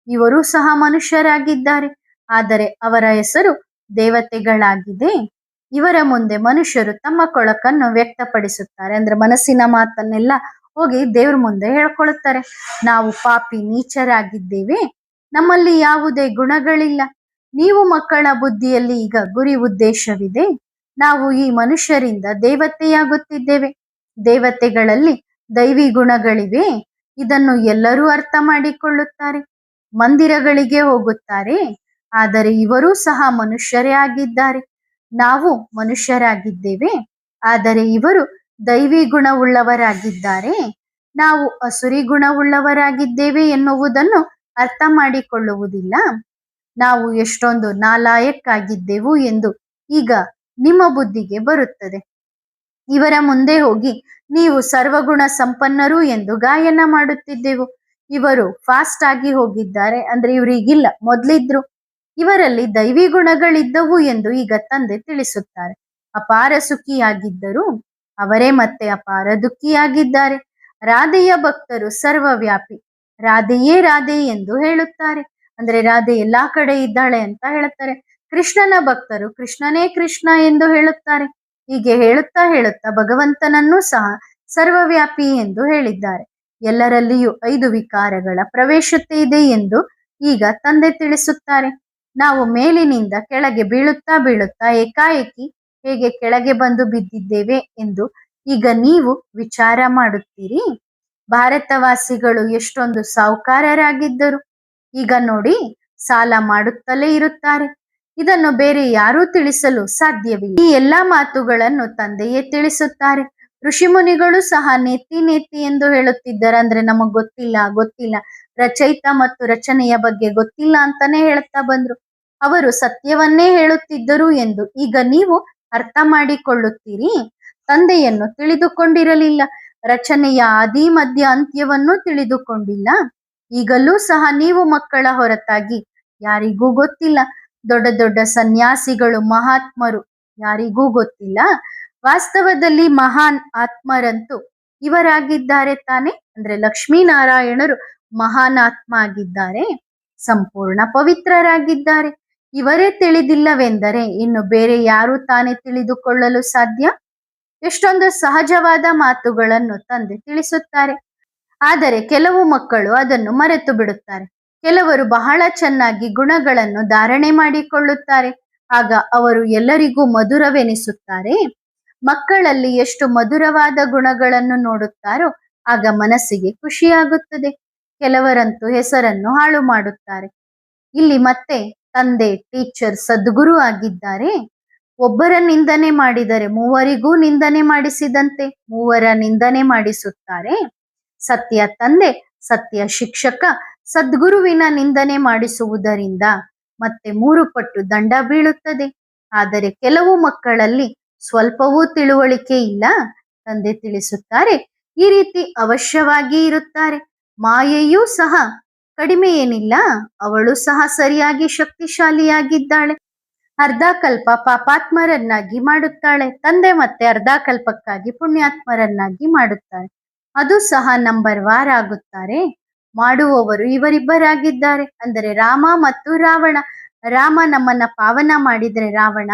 ಇವರು ಸಹ ಮನುಷ್ಯರಾಗಿದ್ದಾರೆ, ಆದರೆ ಅವರ ಹೆಸರು ದೇವತೆಗಳಾಗಿದೆ. ಇವರ ಮುಂದೆ ಮನುಷ್ಯರು ತಮ್ಮ ಕೊಳಕನ್ನು ವ್ಯಕ್ತಪಡಿಸುತ್ತಾರೆ, ಅಂದ್ರೆ ಮನಸ್ಸಿನ ಮಾತನ್ನೆಲ್ಲ ಹೋಗಿ ದೇವ್ರ ಮುಂದೆ ಹೇಳ್ಕೊಳ್ತಾರೆ. ನಾವು ಪಾಪಿ ನೀಚರಾಗಿದ್ದೇವೆ, ನಮ್ಮಲ್ಲಿ ಯಾವುದೇ ಗುಣಗಳಿಲ್ಲ. ನೀವು ಮಕ್ಕಳ ಬುದ್ಧಿಯಲ್ಲಿ ಈಗ ಗುರಿ ಉದ್ದೇಶವಿದೆ. ನಾವು ಈ ಮನುಷ್ಯರಿಂದ ದೇವತೆಯಾಗುತ್ತಿದ್ದೇವೆ. ದೇವತೆಗಳಲ್ಲಿ ದೈವಿ ಗುಣಗಳಿವೆ. ಇದನ್ನು ಎಲ್ಲರೂ ಅರ್ಥ ಮಾಡಿಕೊಳ್ಳುತ್ತಾರೆ. ಮಂದಿರಗಳಿಗೆ ಹೋಗುತ್ತಾರೆ, ಆದರೆ ಇವರೂ ಸಹ ಮನುಷ್ಯರೇ ಆಗಿದ್ದಾರೆ. ನಾವು ಮನುಷ್ಯರಾಗಿದ್ದೇವೆ, ಆದರೆ ಇವರು ದೈವಿ ಗುಣವುಳ್ಳವರಾಗಿದ್ದಾರೆ. ನಾವು ಅಸುರಿ ಗುಣವುಳ್ಳವರಾಗಿದ್ದೇವೆ ಎನ್ನುವುದನ್ನು ಅರ್ಥ ಮಾಡಿಕೊಳ್ಳುವುದಿಲ್ಲ. ನಾವು ಎಷ್ಟೊಂದು ನಾಲಾಯಕ್ಕಾಗಿದ್ದೆವು ಎಂದು ಈಗ ನಿಮ್ಮ ಬುದ್ಧಿಗೆ ಬರುತ್ತದೆ. ಇವರ ಮುಂದೆ ಹೋಗಿ ನೀವು ಸರ್ವಗುಣ ಸಂಪನ್ನರು ಎಂದು ಗಾಯನ ಮಾಡುತ್ತಿದ್ದೆವು. ಇವರು ಫಾಸ್ಟ್ ಆಗಿ ಹೋಗಿದ್ದಾರೆ, ಅಂದ್ರೆ ಇವರಿಗಿಲ್ಲ, ಮೊದ್ಲಿದ್ರು. ಇವರಲ್ಲಿ ದೈವಿ ಗುಣಗಳಿದ್ದವು ಎಂದು ಈಗ ತಂದೆ ತಿಳಿಸುತ್ತಾರೆ. ಅಪಾರ ಸುಖಿಯಾಗಿದ್ದರು, ಅವರೇ ಮತ್ತೆ ಅಪಾರ ದುಃಖಿಯಾಗಿದ್ದಾರೆ. ರಾಧೆಯ ಭಕ್ತರು ಸರ್ವವ್ಯಾಪಿ, ರಾಧೆಯೇ ರಾಧೆ ಎಂದು ಹೇಳುತ್ತಾರೆ, ಅಂದ್ರೆ ರಾಧೆ ಎಲ್ಲಾ ಕಡೆ ಇದ್ದಾಳೆ ಅಂತ ಹೇಳುತ್ತಾರೆ. ಕೃಷ್ಣನ ಭಕ್ತರು ಕೃಷ್ಣನೇ ಕೃಷ್ಣ ಎಂದು ಹೇಳುತ್ತಾರೆ. ಹೀಗೆ ಹೇಳುತ್ತಾ ಹೇಳುತ್ತಾ ಭಗವಂತನನ್ನೂ ಸಹ ಸರ್ವವ್ಯಾಪಿ ಎಂದು ಹೇಳಿದ್ದಾರೆ. ಎಲ್ಲರಲ್ಲಿಯೂ 5 ವಿಕಾರಗಳ ಪ್ರವೇಶತೆ ಇದೆ ಎಂದು ಈಗ ತಂದೆ ತಿಳಿಸುತ್ತಾರೆ. ನಾವು ಮೇಲಿನಿಂದ ಕೆಳಗೆ ಬೀಳುತ್ತಾ ಬೀಳುತ್ತಾ ಏಕಾಏಕಿ ಹೇಗೆ ಕೆಳಗೆ ಬಂದು ಬಿದ್ದಿದ್ದೇವೆ ಎಂದು ಈಗ ನೀವು ವಿಚಾರ ಮಾಡುತ್ತೀರಿ. ಭಾರತವಾಸಿಗಳು ಎಷ್ಟೊಂದು ಸಾಹುಕಾರರಾಗಿದ್ದರು, ಈಗ ನೋಡಿ ಸಾಲ ಮಾಡುತ್ತಲೇ ಇರುತ್ತಾರೆ. ಇದನ್ನು ಬೇರೆ ಯಾರೂ ತಿಳಿಸಲು ಸಾಧ್ಯವಿಲ್ಲ. ಈ ಎಲ್ಲಾ ಮಾತುಗಳನ್ನು ತಂದೆಯೇ ತಿಳಿಸುತ್ತಾರೆ. ಋಷಿಮುನಿಗಳು ಸಹ ನೇತಿ ನೇತಿ ಎಂದು ಹೇಳುತ್ತಿದ್ದಾರೆ, ಅಂದ್ರೆ ನಮಗ್ ಗೊತ್ತಿಲ್ಲ ಗೊತ್ತಿಲ್ಲ, ರಚಯಿತ ಮತ್ತು ರಚನೆಯ ಬಗ್ಗೆ ಗೊತ್ತಿಲ್ಲ ಅಂತಾನೆ ಹೇಳ್ತಾ ಬಂದ್ರು. ಅವರು ಸತ್ಯವನ್ನೇ ಹೇಳುತ್ತಿದ್ದರು ಎಂದು ಈಗ ನೀವು ಅರ್ಥ ಮಾಡಿಕೊಳ್ಳುತ್ತೀರಿ. ತಂದೆಯನ್ನು ತಿಳಿದುಕೊಂಡಿರಲಿಲ್ಲ, ರಚನೆಯ ಆದಿ ಮಧ್ಯ ಅಂತ್ಯವನ್ನು ತಿಳಿದುಕೊಂಡಿಲ್ಲ. ಈಗಲೂ ಸಹ ನೀವು ಮಕ್ಕಳ ಹೊರತಾಗಿ ಯಾರಿಗೂ ಗೊತ್ತಿಲ್ಲ. ದೊಡ್ಡ ದೊಡ್ಡ ಸನ್ಯಾಸಿಗಳು, ಮಹಾತ್ಮರು ಯಾರಿಗೂ ಗೊತ್ತಿಲ್ಲ. ವಾಸ್ತವದಲ್ಲಿ ಮಹಾನ್ ಆತ್ಮರಂತೂ ಇವರಾಗಿದ್ದಾರೆ ತಾನೆ, ಅಂದ್ರೆ ಲಕ್ಷ್ಮೀನಾರಾಯಣರು ಮಹಾನ್ ಆತ್ಮ ಆಗಿದ್ದಾರೆ, ಸಂಪೂರ್ಣ ಪವಿತ್ರರಾಗಿದ್ದಾರೆ. ಇವರೇ ತಿಳಿದಿಲ್ಲವೆಂದರೆ ಇನ್ನು ಬೇರೆ ಯಾರು ತಾನೇ ತಿಳಿದುಕೊಳ್ಳಲು ಸಾಧ್ಯ? ಎಷ್ಟೊಂದು ಸಹಜವಾದ ಮಾತುಗಳನ್ನು ತಂದೆ ತಿಳಿಸುತ್ತಾರೆ, ಆದರೆ ಕೆಲವು ಮಕ್ಕಳು ಅದನ್ನು ಮರೆತು ಬಿಡುತ್ತಾರೆ. ಕೆಲವರು ಬಹಳ ಚೆನ್ನಾಗಿ ಗುಣಗಳನ್ನು ಧಾರಣೆ ಮಾಡಿಕೊಳ್ಳುತ್ತಾರೆ, ಆಗ ಅವರು ಎಲ್ಲರಿಗೂ ಮಧುರವೆನಿಸುತ್ತಾರೆ. ಮಕ್ಕಳಲ್ಲಿ ಎಷ್ಟು ಮಧುರವಾದ ಗುಣಗಳನ್ನು ನೋಡುತ್ತಾರೋ ಆಗ ಮನಸ್ಸಿಗೆ ಖುಷಿಯಾಗುತ್ತದೆ. ಕೆಲವರಂತೂ ಹೆಸರನ್ನು ಹಾಳು ಮಾಡುತ್ತಾರೆ. ಇಲ್ಲಿ ಮತ್ತೆ ತಂದೆ ಟೀಚರ್ ಸದ್ಗುರು ಆಗಿದ್ದಾರೆ. ಒಬ್ಬರ ನಿಂದನೆ ಮಾಡಿದರೆ ಮೂವರಿಗೂ ನಿಂದನೆ ಮಾಡಿಸಿದಂತೆ ಮೂವರ ನಿಂದನೆ ಮಾಡಿಸುತ್ತಾರೆ. ಸತ್ಯ ತಂದೆ, ಸತ್ಯ ಶಿಕ್ಷಕ, ಸದ್ಗುರುವಿನ ನಿಂದನೆ ಮಾಡಿಸುವುದರಿಂದ ಮತ್ತೆ 3 ಪಟ್ಟು ದಂಡ ಬೀಳುತ್ತದೆ. ಆದರೆ ಕೆಲವು ಮಕ್ಕಳಲ್ಲಿ ಸ್ವಲ್ಪವೂ ತಿಳುವಳಿಕೆ ಇಲ್ಲ. ತಂದೆ ತಿಳಿಸುತ್ತಾರೆ, ಈ ರೀತಿ ಅವಶ್ಯವಾಗಿ ಇರುತ್ತಾರೆ. ಮಾಯೆಯೂ ಸಹ ಕಡಿಮೆ ಏನಿಲ್ಲ, ಅವಳು ಸಹ ಸರಿಯಾಗಿ ಶಕ್ತಿಶಾಲಿಯಾಗಿದ್ದಾಳೆ. ಅರ್ಧ ಕಲ್ಪ ಪಾಪಾತ್ಮರನ್ನಾಗಿ ಮಾಡುತ್ತಾಳೆ. ತಂದೆ ಮತ್ತೆ ಅರ್ಧ ಕಲ್ಪಕ್ಕಾಗಿ ಪುಣ್ಯಾತ್ಮರನ್ನಾಗಿ ಮಾಡುತ್ತಾರೆ. ಅದು ಸಹ ನಂಬರ್ ವಾರ್ ಆಗುತ್ತಾರೆ. ಮಾಡುವವರು ಇವರಿಬ್ಬರಾಗಿದ್ದಾರೆ, ಅಂದರೆ ರಾಮ ಮತ್ತು ರಾವಣ. ರಾಮ ನಮ್ಮನ್ನ ಪಾವನ ಮಾಡಿದ್ರೆ ರಾವಣ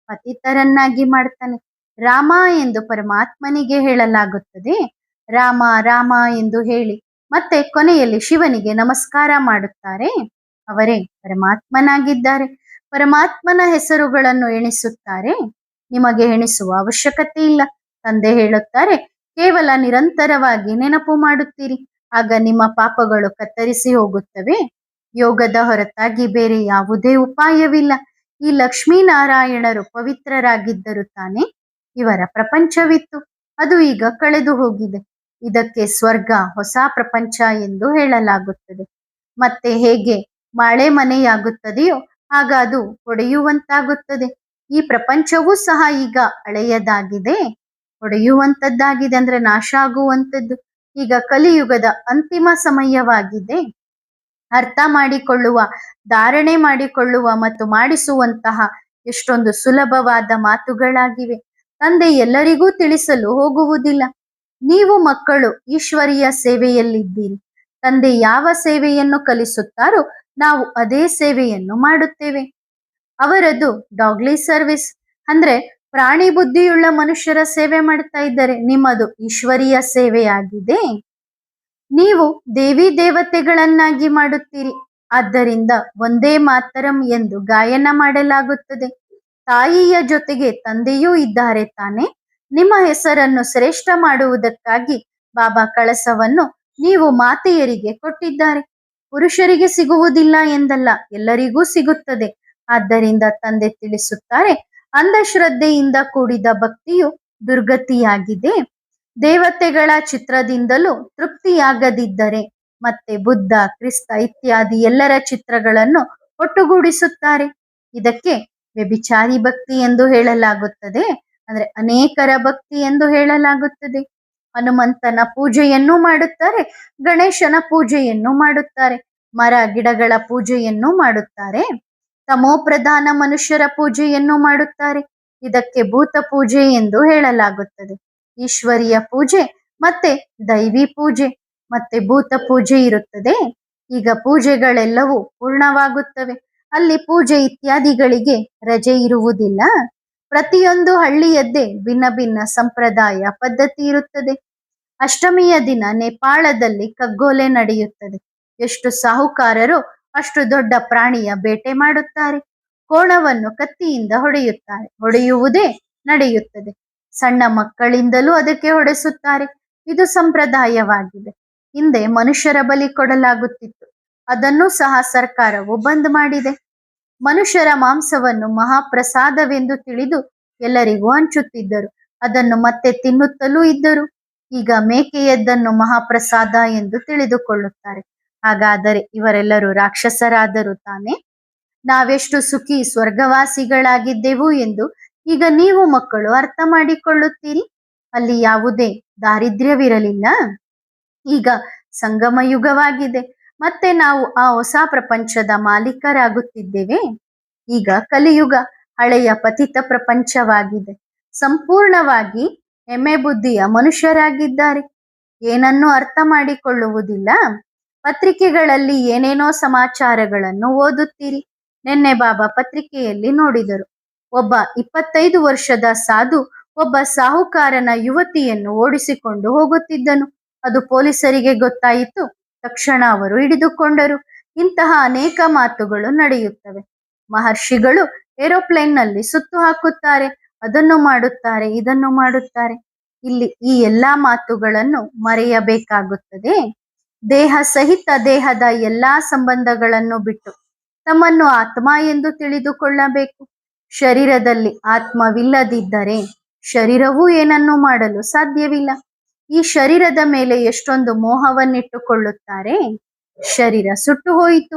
ಪತಿತರನ್ನಾಗಿ ಮಾಡ್ತಾನೆ. ರಾಮ ಎಂದು ಪರಮಾತ್ಮನಿಗೆ ಹೇಳಲಾಗುತ್ತದೆ. ರಾಮ ರಾಮ ಎಂದು ಹೇಳಿ ಮತ್ತೆ ಕೊನೆಯಲ್ಲಿ ಶಿವನಿಗೆ ನಮಸ್ಕಾರ ಮಾಡುತ್ತಾರೆ. ಅವರೇ ಪರಮಾತ್ಮನಾಗಿದ್ದಾರೆ. ಪರಮಾತ್ಮನ ಹೆಸರುಗಳನ್ನು ಎಣಿಸುತ್ತಾರೆ. ನಿಮಗೆ ಎಣಿಸುವ ಅವಶ್ಯಕತೆ ಇಲ್ಲ. ತಂದೆ ಹೇಳುತ್ತಾರೆ, ಕೇವಲ ನಿರಂತರವಾಗಿ ನೆನಪು ಮಾಡುತ್ತೀರಿ, ಆಗ ನಿಮ್ಮ ಪಾಪಗಳು ಕತ್ತರಿಸಿ ಹೋಗುತ್ತವೆ. ಯೋಗದ ಹೊರತಾಗಿ ಬೇರೆ ಯಾವುದೇ ಉಪಾಯವಿಲ್ಲ. ಈ ಲಕ್ಷ್ಮೀನಾರಾಯಣರು ಪವಿತ್ರರಾಗಿದ್ದರು ತಾನೆ. ಇವರ ಪ್ರಪಂಚವಿತ್ತು, ಅದು ಈಗ ಕಳೆದು ಹೋಗಿದೆ. ಇದಕ್ಕೆ ಸ್ವರ್ಗ, ಹೊಸ ಪ್ರಪಂಚ ಎಂದು ಹೇಳಲಾಗುತ್ತದೆ. ಮತ್ತೆ ಹೇಗೆ ಮಳೆ ಮನೆಯಾಗುತ್ತದೆಯೋ ಆಗ ಅದು ಒಡೆಯುವಂತಾಗುತ್ತದೆ. ಈ ಪ್ರಪಂಚವೂ ಸಹ ಈಗ ಹಳೆಯದಾಗಿದೆ, ಒಡೆಯುವಂತದ್ದಾಗಿದೆ, ಅಂದ್ರೆ ನಾಶ ಆಗುವಂಥದ್ದು. ಈಗ ಕಲಿಯುಗದ ಅಂತಿಮ ಸಮಯವಾಗಿದೆ. ಅರ್ಥ ಮಾಡಿಕೊಳ್ಳುವ, ಧಾರಣೆ ಮಾಡಿಕೊಳ್ಳುವ ಮತ್ತು ಮಾಡಿಸುವಂತಹ ಎಷ್ಟೊಂದು ಸುಲಭವಾದ ಮಾತುಗಳಾಗಿವೆ. ತಂದೆ ಎಲ್ಲರಿಗೂ ತಿಳಿಸಲು ಹೋಗುವುದಿಲ್ಲ. ನೀವು ಮಕ್ಕಳು ಈಶ್ವರೀಯ ಸೇವೆಯಲ್ಲಿದ್ದೀರಿ. ತಂದೆ ಯಾವ ಸೇವೆಯನ್ನು ಕಲಿಸುತ್ತಾರೋ ನಾವು ಅದೇ ಸೇವೆಯನ್ನು ಮಾಡುತ್ತೇವೆ. ಅವರದು ಡಾಗ್ಲಿ ಸರ್ವಿಸ್, ಅಂದ್ರೆ ಪ್ರಾಣಿ ಬುದ್ಧಿಯುಳ್ಳ ಮನುಷ್ಯರ ಸೇವೆ ಮಾಡ್ತಾ ಇದ್ದಾರೆ. ನಿಮ್ಮದು ಈಶ್ವರೀಯ ಸೇವೆಯಾಗಿದೆ. ನೀವು ದೇವಿ ದೇವತೆಗಳನ್ನಾಗಿ ಮಾಡುತ್ತೀರಿ. ಆದ್ದರಿಂದ ಒಂದೇ ಮಾತರಂ ಎಂದು ಗಾಯನ ಮಾಡಲಾಗುತ್ತದೆ. ತಾಯಿಯ ಜೊತೆಗೆ ತಂದೆಯೂ ಇದ್ದಾರೆ ತಾನೆ. ನಿಮ್ಮ ಹೆಸರನ್ನು ಶ್ರೇಷ್ಠ ಮಾಡುವುದಕ್ಕಾಗಿ ಬಾಬಾ ಕಳಸವನ್ನು ನೀವು ಮಾತೆಯರಿಗೆ ಕೊಟ್ಟಿದ್ದಾರೆ. ಪುರುಷರಿಗೆ ಸಿಗುವುದಿಲ್ಲ ಎಂದಲ್ಲ, ಎಲ್ಲರಿಗೂ ಸಿಗುತ್ತದೆ. ಆದ್ದರಿಂದ ತಂದೆ ತಿಳಿಸುತ್ತಾರೆ, ಅಂಧಶ್ರದ್ಧೆಯಿಂದ ಕೂಡಿದ ಭಕ್ತಿಯು ದುರ್ಗತಿಯಾಗಿದೆ. ದೇವತೆಗಳ ಚಿತ್ರದಿಂದಲೂ ತೃಪ್ತಿಯಾಗದಿದ್ದರೆ ಮತ್ತೆ ಬುದ್ಧ, ಕ್ರಿಸ್ತ ಇತ್ಯಾದಿ ಎಲ್ಲರ ಚಿತ್ರಗಳನ್ನು ಒಟ್ಟುಗೂಡಿಸುತ್ತಾರೆ. ಇದಕ್ಕೆ ವ್ಯಭಿಚಾರಿ ಭಕ್ತಿ ಎಂದು ಹೇಳಲಾಗುತ್ತದೆ, ಅಂದ್ರೆ ಅನೇಕರ ಭಕ್ತಿ ಎಂದು ಹೇಳಲಾಗುತ್ತದೆ. ಹನುಮಂತನ ಪೂಜೆಯನ್ನು ಮಾಡುತ್ತಾರೆ, ಗಣೇಶನ ಪೂಜೆಯನ್ನು ಮಾಡುತ್ತಾರೆ, ಮರ ಗಿಡಗಳ ಪೂಜೆಯನ್ನು ಮಾಡುತ್ತಾರೆ, ತಮೋಪ್ರಧಾನ ಮನುಷ್ಯರ ಪೂಜೆಯನ್ನು ಮಾಡುತ್ತಾರೆ. ಇದಕ್ಕೆ ಭೂತ ಪೂಜೆ ಎಂದು ಹೇಳಲಾಗುತ್ತದೆ. ಈಶ್ವರಿಯ ಪೂಜೆ ಮತ್ತೆ ದೈವಿ ಪೂಜೆ ಮತ್ತೆ ಭೂತ ಪೂಜೆ ಇರುತ್ತದೆ. ಈಗ ಪೂಜೆಗಳೆಲ್ಲವೂ ಪೂರ್ಣವಾಗುತ್ತವೆ. ಅಲ್ಲಿ ಪೂಜೆ ಇತ್ಯಾದಿಗಳಿಗೆ ರಜೆ ಇರುವುದಿಲ್ಲ. ಪ್ರತಿಯೊಂದು ಹಳ್ಳಿಯದ್ದೇ ಭಿನ್ನ ಭಿನ್ನ ಸಂಪ್ರದಾಯ ಪದ್ಧತಿ ಇರುತ್ತದೆ. ಅಷ್ಟಮಿಯ ದಿನ ನೇಪಾಳದಲ್ಲಿ ಕಗ್ಗೋಲೆ ನಡೆಯುತ್ತದೆ. ಎಷ್ಟು ಸಾಹುಕಾರರು ಅಷ್ಟು ದೊಡ್ಡ ಪ್ರಾಣಿಯ ಬೇಟೆ ಮಾಡುತ್ತಾರೆ. ಕೋಣವನ್ನು ಕತ್ತಿಯಿಂದ ಹೊಡೆಯುವುದೇ ನಡೆಯುತ್ತದೆ. ಸಣ್ಣ ಮಕ್ಕಳಿಂದಲೂ ಅದಕ್ಕೆ ಹೊಡೆಸುತ್ತಾರೆ. ಇದು ಸಂಪ್ರದಾಯವಾಗಿದೆ. ಹಿಂದೆ ಮನುಷ್ಯರ ಬಲಿ ಕೊಡಲಾಗುತ್ತಿತ್ತು, ಅದನ್ನು ಸಹ ಸರ್ಕಾರವು ಬಂದ್ ಮಾಡಿದೆ. ಮನುಷ್ಯರ ಮಾಂಸವನ್ನು ಮಹಾಪ್ರಸಾದವೆಂದು ತಿಳಿದು ಎಲ್ಲರಿಗೂ ಹಂಚುತ್ತಿದ್ದರು. ಅದನ್ನು ಮತ್ತೆ ತಿನ್ನುತ್ತಲೂ ಇದ್ದರು. ಈಗ ಮೇಕೆಯದ್ದನ್ನು ಮಹಾಪ್ರಸಾದ ಎಂದು ತಿಳಿದುಕೊಳ್ಳುತ್ತಾರೆ. ಹಾಗಾದರೆ ಇವರೆಲ್ಲರೂ ರಾಕ್ಷಸರಾದರು ತಾನೆ. ನಾವೆಷ್ಟು ಸುಖಿ ಸ್ವರ್ಗವಾಸಿಗಳಾಗಿದ್ದೆವು ಎಂದು ಈಗ ನೀವು ಮಕ್ಕಳು ಅರ್ಥ ಮಾಡಿಕೊಳ್ಳುತ್ತೀರಿ. ಅಲ್ಲಿ ಯಾವುದೇ ದಾರಿದ್ರ್ಯವಿರಲಿಲ್ಲ. ಈಗ ಸಂಗಮ ಯುಗವಾಗಿದೆ. ಮತ್ತೆ ನಾವು ಆ ಹೊಸ ಪ್ರಪಂಚದ ಮಾಲೀಕರಾಗುತ್ತಿದ್ದೇವೆ. ಈಗ ಕಲಿಯುಗ ಹಳೆಯ ಪತಿತ ಪ್ರಪಂಚವಾಗಿದೆ. ಸಂಪೂರ್ಣವಾಗಿ ಎಮ್ಮೆ ಬುದ್ಧಿಯ ಮನುಷ್ಯರಾಗಿದ್ದಾರೆ. ಏನನ್ನೂ ಅರ್ಥ ಮಾಡಿಕೊಳ್ಳುವುದಿಲ್ಲ. ಪತ್ರಿಕೆಗಳಲ್ಲಿ ಏನೇನೋ ಸಮಾಚಾರಗಳನ್ನು ಓದುತ್ತೀರಿ. ನಿನ್ನೆ ಬಾಬಾ ಪತ್ರಿಕೆಯಲ್ಲಿ ನೋಡಿದರು, ಒಬ್ಬ 25 ವರ್ಷದ ಸಾಧು ಒಬ್ಬ ಸಾಹುಕಾರನ ಯುವತಿಯನ್ನು ಓಡಿಸಿಕೊಂಡು ಹೋಗುತ್ತಿದ್ದನು. ಅದು ಪೊಲೀಸರಿಗೆ ಗೊತ್ತಾಯಿತು. ತಕ್ಷಣ ಅವರು ಹಿಡಿದುಕೊಂಡರು. ಇಂತಹ ಅನೇಕ ಮಾತುಗಳು ನಡೆಯುತ್ತವೆ. ಮಹರ್ಷಿಗಳು ಏರೋಪ್ಲೇನ್ನಲ್ಲಿ ಸುತ್ತು ಹಾಕುತ್ತಾರೆ, ಅದನ್ನು ಮಾಡುತ್ತಾರೆ, ಇದನ್ನು ಮಾಡುತ್ತಾರೆ. ಇಲ್ಲಿ ಈ ಎಲ್ಲಾ ಮಾತುಗಳನ್ನು ಮರೆಯಬೇಕಾಗುತ್ತದೆ. ದೇಹ ಸಹಿತ ದೇಹದ ಎಲ್ಲಾ ಸಂಬಂಧಗಳನ್ನು ಬಿಟ್ಟು ತಮ್ಮನ್ನು ಆತ್ಮ ಎಂದು ತಿಳಿದುಕೊಳ್ಳಬೇಕು. ಶರೀರದಲ್ಲಿ ಆತ್ಮವಿಲ್ಲದಿದ್ದರೆ ಶರೀರವೂ ಏನನ್ನೂ ಮಾಡಲು ಸಾಧ್ಯವಿಲ್ಲ. ಈ ಶರೀರದ ಮೇಲೆ ಎಷ್ಟೊಂದು ಮೋಹವನ್ನಿಟ್ಟುಕೊಳ್ಳುತ್ತಾರೆ. ಶರೀರ ಸುಟ್ಟು ಹೋಯಿತು,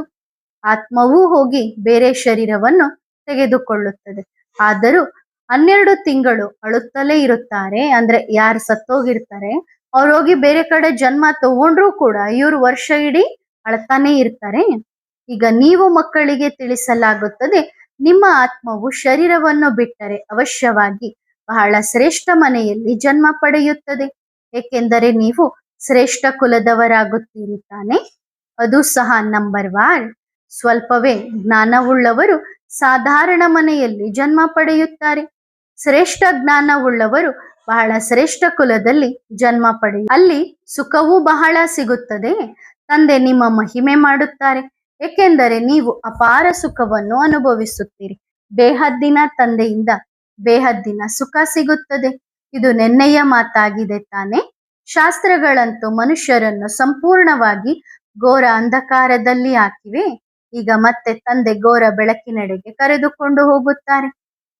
ಆತ್ಮವೂ ಹೋಗಿ ಬೇರೆ ಶರೀರವನ್ನು ತೆಗೆದುಕೊಳ್ಳುತ್ತದೆ. ಆದರೂ 12 ತಿಂಗಳು ಅಳುತ್ತಲೇ ಇರುತ್ತಾರೆ. ಅಂದ್ರೆ ಯಾರು ಸತ್ತೋಗಿರ್ತಾರೆ ಅವ್ರು ಹೋಗಿ ಬೇರೆ ಕಡೆ ಜನ್ಮ ತಗೊಂಡ್ರು ಕೂಡ ಇವ್ರು ವರ್ಷ ಇಡೀ ಅಳ್ತಾನೆ ಇರ್ತಾರೆ. ಈಗ ನೀವು ಮಕ್ಕಳಿಗೆ ತಿಳಿಸಲಾಗುತ್ತದೆ, ನಿಮ್ಮ ಆತ್ಮವು ಶರೀರವನ್ನು ಬಿಟ್ಟರೆ ಅವಶ್ಯವಾಗಿ ಬಹಳ ಶ್ರೇಷ್ಠ ಮನೆಯಲ್ಲಿ ಜನ್ಮ ಪಡೆಯುತ್ತದೆ. ಏಕೆಂದರೆ ನೀವು ಶ್ರೇಷ್ಠ ಕುಲದವರಾಗುತ್ತೀರಿ ತಾನೆ. ಅದು ಸಹ ನಂಬರ್ 1. ಸ್ವಲ್ಪವೇ ಜ್ಞಾನವುಳ್ಳವರು ಸಾಧಾರಣ ಮನೆಯಲ್ಲಿ ಜನ್ಮ ಪಡೆಯುತ್ತಾರೆ. ಶ್ರೇಷ್ಠ ಜ್ಞಾನವುಳ್ಳವರು ಬಹಳ ಶ್ರೇಷ್ಠ ಕುಲದಲ್ಲಿ ಜನ್ಮ ಅಲ್ಲಿ ಸುಖವೂ ಬಹಳ ಸಿಗುತ್ತದೆ. ತಂದೆ ನಿಮ್ಮ ಮಹಿಮೆ ಮಾಡುತ್ತಾರೆ, ಏಕೆಂದರೆ ನೀವು ಅಪಾರ ಸುಖವನ್ನು ಅನುಭವಿಸುತ್ತೀರಿ. ಬೇಹದ್ದಿನ ತಂದೆಯಿಂದ ಬೇಹದ್ದಿನ ಸುಖ ಸಿಗುತ್ತದೆ. ಇದು ನೆನ್ನೆಯ ಮಾತಾಗಿದೆ ತಾನೆ. ಶಾಸ್ತ್ರಗಳಂತೂ ಮನುಷ್ಯರನ್ನು ಸಂಪೂರ್ಣವಾಗಿ ಘೋರ ಅಂಧಕಾರದಲ್ಲಿ ಹಾಕಿವೆ. ಈಗ ಮತ್ತೆ ತಂದೆ ಘೋರ ಬೆಳಕಿನೆಡೆಗೆ ಕರೆದುಕೊಂಡು ಹೋಗುತ್ತಾರೆ.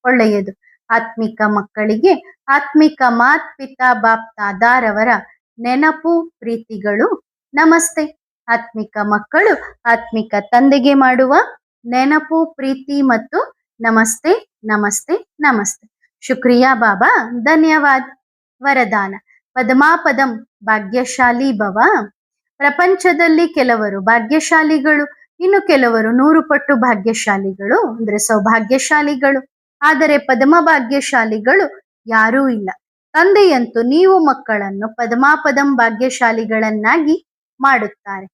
ಒಳ್ಳೆಯದು. ಆತ್ಮಿಕ ಮಕ್ಕಳಿಗೆ ಆತ್ಮಿಕ ಮಾತ್ ಪಿತಾ ಬಾಪ್ ದಾದಾರವರ ನೆನಪು ಪ್ರೀತಿಗಳು. ನಮಸ್ತೆ. ಆತ್ಮಿಕ ಮಕ್ಕಳು ಆತ್ಮಿಕ ತಂದೆಗೆ ಮಾಡುವ ನೆನಪು ಪ್ರೀತಿ ಮತ್ತು ನಮಸ್ತೆ ನಮಸ್ತೆ ನಮಸ್ತೆ. ಶುಕ್ರಿಯಾ ಬಾಬಾ, ಧನ್ಯವಾದ. ವರದಾನ: ಪದಮಾಪದಂ ಭಾಗ್ಯಶಾಲಿ ಭವ. ಪ್ರಪಂಚದಲ್ಲಿ ಕೆಲವರು ಭಾಗ್ಯಶಾಲಿಗಳು, ಇನ್ನು ಕೆಲವರು 100 ಪಟ್ಟು ಭಾಗ್ಯಶಾಲಿಗಳು, ಅಂದ್ರೆ ಸೌಭಾಗ್ಯಶಾಲಿಗಳು. ಆದರೆ ಪದಮ ಭಾಗ್ಯಶಾಲಿಗಳು ಯಾರೂ ಇಲ್ಲ. ತಂದೆಯಂತೂ ನೀವು ಮಕ್ಕಳನ್ನು ಪದಮಾಪದಂ ಭಾಗ್ಯಶಾಲಿಗಳನ್ನಾಗಿ ಮಾಡುತ್ತಾರೆ.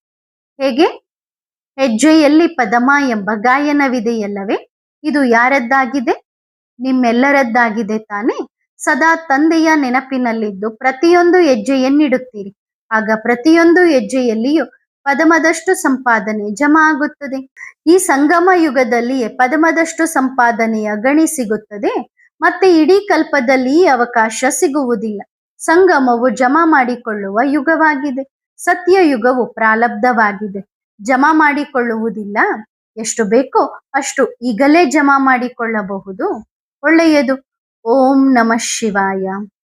ಹೇಗೆ? ಹೆಜ್ಜೆಯಲ್ಲಿ ಪದಮ ಎಂಬ ಗಾಯನವಿದೆಯಲ್ಲವೇ, ಇದು ಯಾರದ್ದಾಗಿದೆ? ನಿಮ್ಮೆಲ್ಲರದ್ದಾಗಿದೆ ತಾನೆ. ಸದಾ ತಂದೆಯ ನೆನಪಿನಲ್ಲಿದ್ದು ಪ್ರತಿಯೊಂದು ಹೆಜ್ಜೆಯನ್ನಿಡುತ್ತೀರಿ. ಆಗ ಪ್ರತಿಯೊಂದು ಹೆಜ್ಜೆಯಲ್ಲಿಯೂ ಪದಮದಷ್ಟು ಸಂಪಾದನೆ ಜಮಾ ಆಗುತ್ತದೆ. ಈ ಸಂಗಮ ಯುಗದಲ್ಲಿಯೇ ಪದಮದಷ್ಟು ಸಂಪಾದನೆಯ ಗಣಿ ಸಿಗುತ್ತದೆ. ಮತ್ತೆ ಇಡೀ ಕಲ್ಪದಲ್ಲಿ ಈ ಅವಕಾಶ ಸಿಗುವುದಿಲ್ಲ. ಸಂಗಮವು ಜಮಾ ಮಾಡಿಕೊಳ್ಳುವ ಯುಗವಾಗಿದೆ. ಸತ್ಯ ಯುಗವು ಪ್ರಾರಬ್ಧವಾಗಿದೆ, ಜಮಾ ಮಾಡಿಕೊಳ್ಳುವುದಿಲ್ಲ. ಎಷ್ಟು ಬೇಕೋ ಅಷ್ಟು ಈಗಲೇ ಜಮಾ ಮಾಡಿಕೊಳ್ಳಬಹುದು. ಒಳ್ಳೆಯದು. ಓಂ ನಮಃ ಶಿವಾಯ.